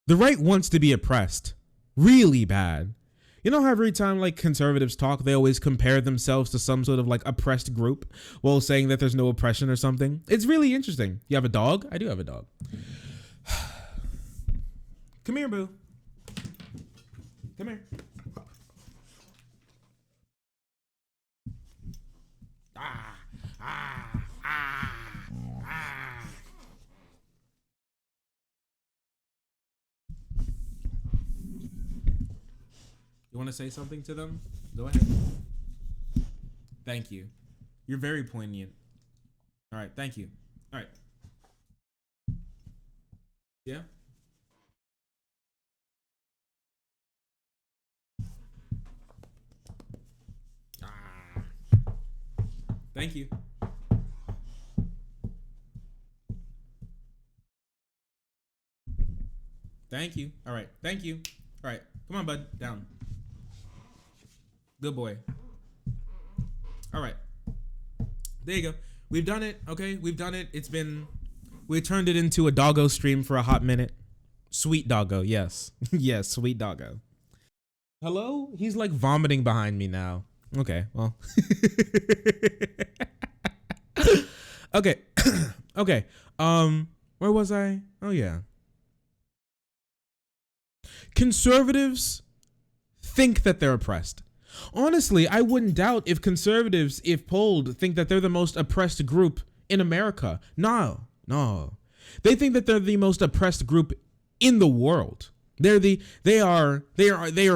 The right wants to be oppressed really bad. You know how every time like conservatives talk, they always compare themselves to some sort of like oppressed group while saying that there's no oppression or something? It's really interesting. You have a dog? I do have a dog. Come here, boo. Come here. Ah, ah, ah, ah. You want to say something to them? Go ahead. Thank you. You're very poignant. All right. Thank you. All right. Yeah. Ah. Thank you. Thank you. All right. Thank you. All right. Come on, bud. Down. Good boy. All right. There you go. We've done it. Okay. We've done it. We turned it into a doggo stream for a hot minute. Sweet doggo. Yes. Yes. Sweet doggo. Hello? He's like vomiting behind me now. Okay. Well. Okay. Okay. Where was I? Oh, yeah. Conservatives think that they're oppressed. Honestly, I wouldn't doubt if conservatives, if polled, think that they're the most oppressed group in America. No. They think that they're the most oppressed group in the world. They are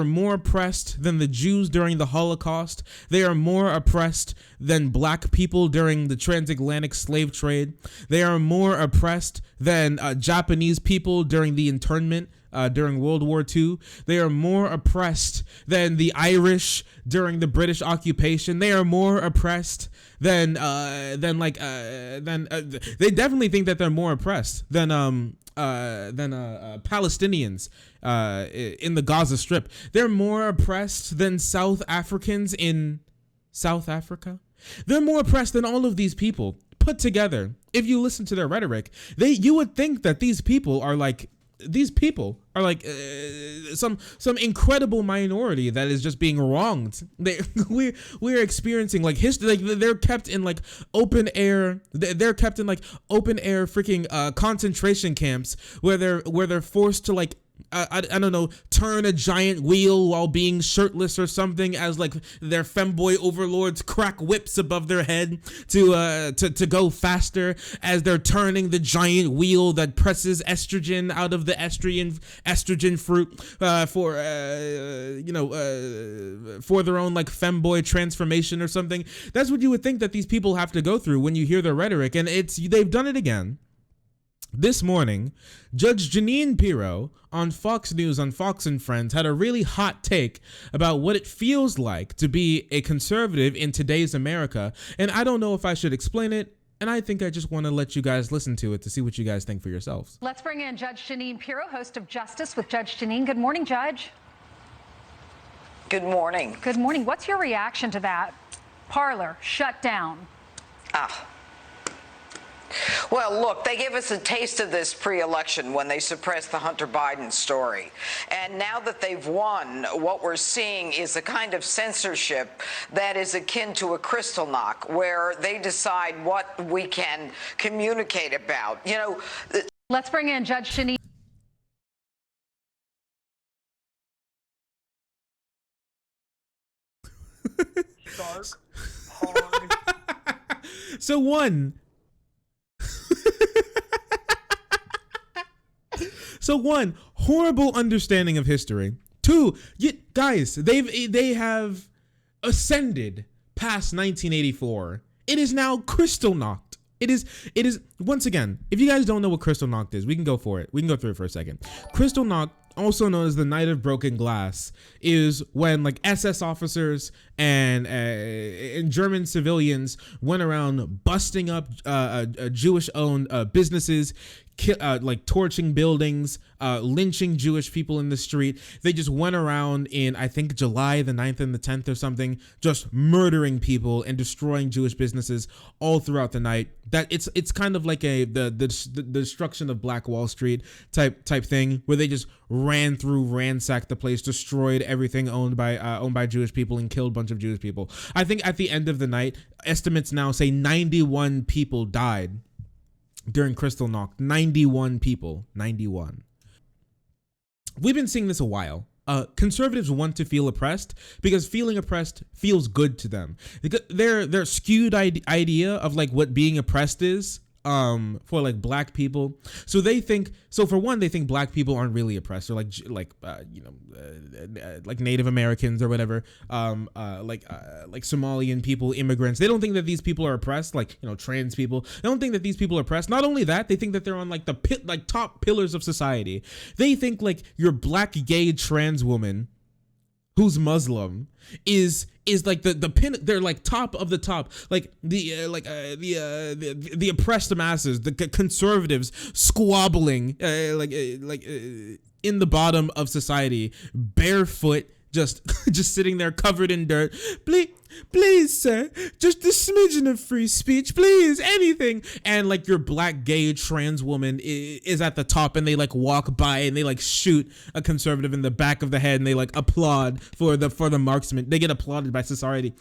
more oppressed than the Jews during the Holocaust. They are more oppressed than black people during the transatlantic slave trade. They are more oppressed than Japanese people during the internment during World War II. They are more oppressed than the Irish during the British occupation. They are more oppressed than they definitely think that they're more oppressed than Palestinians in the Gaza Strip. They're more oppressed than South Africans in South Africa. They're more oppressed than all of these people put together. If you listen to their rhetoric, you would think that these people are like some incredible minority that is just being wronged. We're experiencing like history. Like they're kept in like open air. They're kept in like open air freaking concentration camps where they're forced to like I don't know, turn a giant wheel while being shirtless or something, as like their femboy overlords crack whips above their head to go faster as they're turning the giant wheel that presses estrogen out of the estrogen fruit for their own like femboy transformation or something. That's what you would think that these people have to go through when you hear their rhetoric, and they've done it again. This morning, Judge Jeanine Pirro on Fox News on Fox and Friends had a really hot take about what it feels like to be a conservative in today's America. And I don't know if I should explain it. And I think I just want to let you guys listen to it to see what you guys think for yourselves. Let's bring in Judge Jeanine Pirro, host of Justice with Judge Jeanine. Good morning, Judge. Good morning. Good morning. What's your reaction to that? Parler shut down. Well, look, they gave us a taste of this pre-election when they suppressed the Hunter Biden story. And now that they've won, what we're seeing is a kind of censorship that is akin to a Kristallnacht, where they decide what we can communicate about. You know, let's bring in Judge Jeanine. Dark, hard. So one, horrible understanding of history. Two, guys, they have ascended past 1984. It is now Kristallnacht. It is once again, if you guys don't know what Kristallnacht is, we can go for it. We can go through it for a second. Kristallnacht, also known as the Night of Broken Glass, is when like SS officers and German civilians went around busting up Jewish-owned businesses, like torching buildings, lynching Jewish people in the street. They just went around in, I think, July the 9th and the 10th or something, just murdering people and destroying Jewish businesses all throughout the night. That it's kind of like the destruction of Black Wall Street type thing, where they just ransacked the place, destroyed everything owned by Jewish people, and killed a bunch of Jewish people. I think at the end of the night, estimates now say 91 people died during Kristallnacht. 91 people. 91. We've been seeing this a while. Conservatives want to feel oppressed because feeling oppressed feels good to them. Their skewed idea of like what being oppressed is, for like Black people. So they think, for one, they think Black people aren't really oppressed, or like Native Americans or whatever, like Somalian people, immigrants. They don't think that these people are oppressed, like, trans people. They don't think that these people are oppressed. Not only that, they think that they're on like the top pillars of society. They think like your Black gay trans woman who's Muslim is like the pin. They're like top of the top, like the oppressed masses, the conservatives squabbling in the bottom of society, barefoot, just sitting there covered in dirt. Please, sir, just a smidgen of free speech, please, anything. And like your Black gay trans woman is at the top, and they like walk by and they like shoot a conservative in the back of the head, and they like applaud for the marksman. They get applauded by society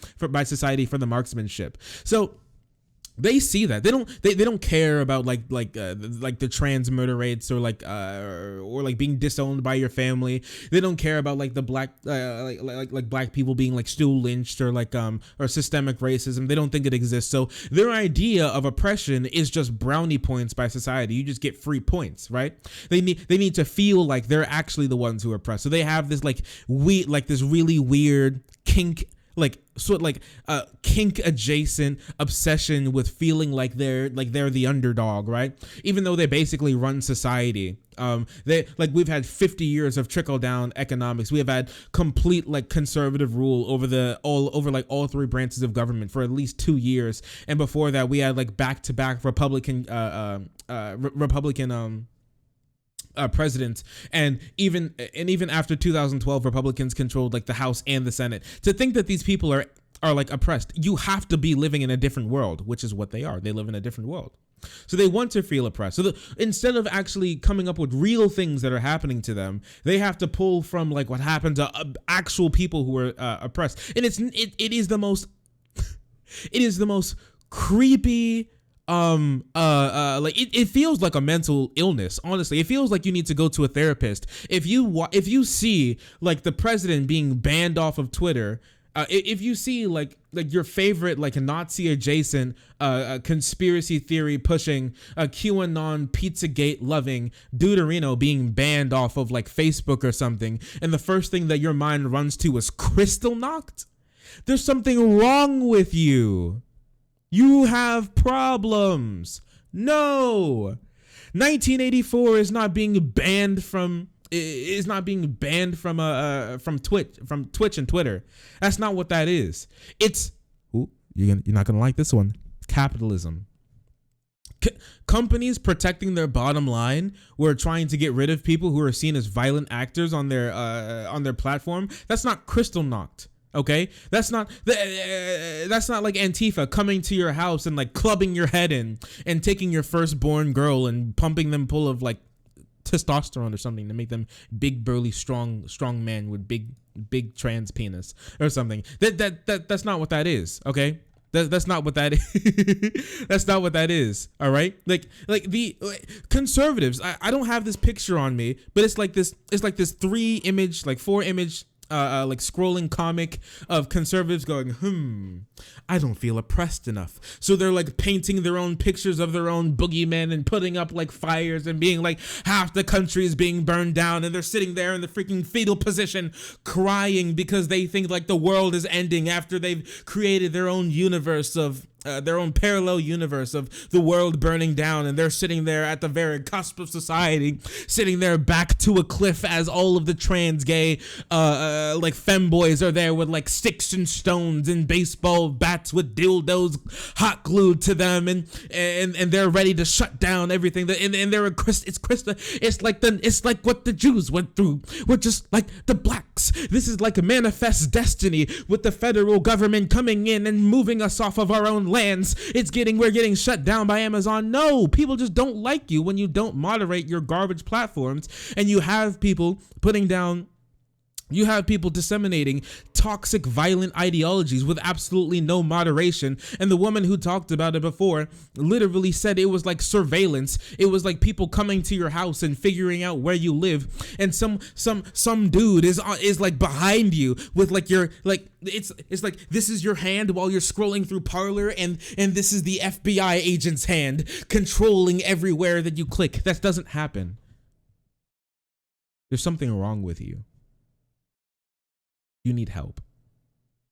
for the marksmanship. So they see that they don't care about like the trans murder rates, or like being disowned by your family. They don't care about like the Black like Black people being like still lynched, or like or systemic racism. They don't think it exists. So their idea of oppression is just brownie points by society. You just get free points, right? They need to feel like they're actually the ones who are oppressed. So they have this this really weird kink adjacent obsession with feeling like they're the underdog, right? Even though they basically run society. We've had 50 years of trickle down economics. We have had complete like conservative rule over all three branches of government for at least 2 years, and before that we had like back-to-back Republican presidents, and even after 2012, Republicans controlled like the House and the Senate. To think that these people are like oppressed, you have to be living in a different world, which is what they are. They live in a different world. So they want to feel oppressed. So instead of actually coming up with real things that are happening to them, they have to pull from like what happened to actual people who are oppressed. And it is the most creepy. It feels like a mental illness. Honestly, it feels like you need to go to a therapist. If you see like the president being banned off of Twitter, if you see like your favorite like Nazi adjacent conspiracy theory pushing QAnon Pizzagate loving Deuterino being banned off of like Facebook or something, and the first thing that your mind runs to is Kristallnacht, there's something wrong with you. You have problems. No, 1984 is not being banned from Twitch and Twitter. That's not what that is. It's you're not gonna like this one. Capitalism. Companies protecting their bottom line, were trying to get rid of people who are seen as violent actors on their platform. That's not Kristallnacht. Okay, that's not like Antifa coming to your house and like clubbing your head in and taking your firstborn girl and pumping them full of like testosterone or something to make them big, burly, strong men with big trans penis or something. That's not what that is. Okay, that's not what that is. That's not what that is. All right, like the conservatives. I don't have this picture on me, but it's like this 4-image like scrolling comic of conservatives going, I don't feel oppressed enough. So they're like painting their own pictures of their own boogeymen and putting up like fires and being like, half the country is being burned down, and they're sitting there in the freaking fetal position crying because they think like the world is ending after they've created their own universe of parallel universe of the world burning down, and they're sitting there at the very cusp of society, sitting there back to a cliff as all of the trans gay like femboys are there with like sticks and stones and baseball bats with dildos hot glued to them, and they're ready to shut down everything. And they're it's like what the Jews went through. We're just like the blacks. This is like a manifest destiny with the federal government coming in and moving us off of our own lands. We're getting shut down by Amazon. No, people just don't like you when you don't moderate your garbage platforms, and you have people disseminating toxic, violent ideologies with absolutely no moderation. And the woman who talked about it before literally said it was like surveillance. It was like people coming to your house and figuring out where you live. And some dude is like behind you with like your like it's like this is your hand while you're scrolling through Parler, and this is the FBI agent's hand controlling everywhere that you click. That doesn't happen. There's something wrong with you. You need help.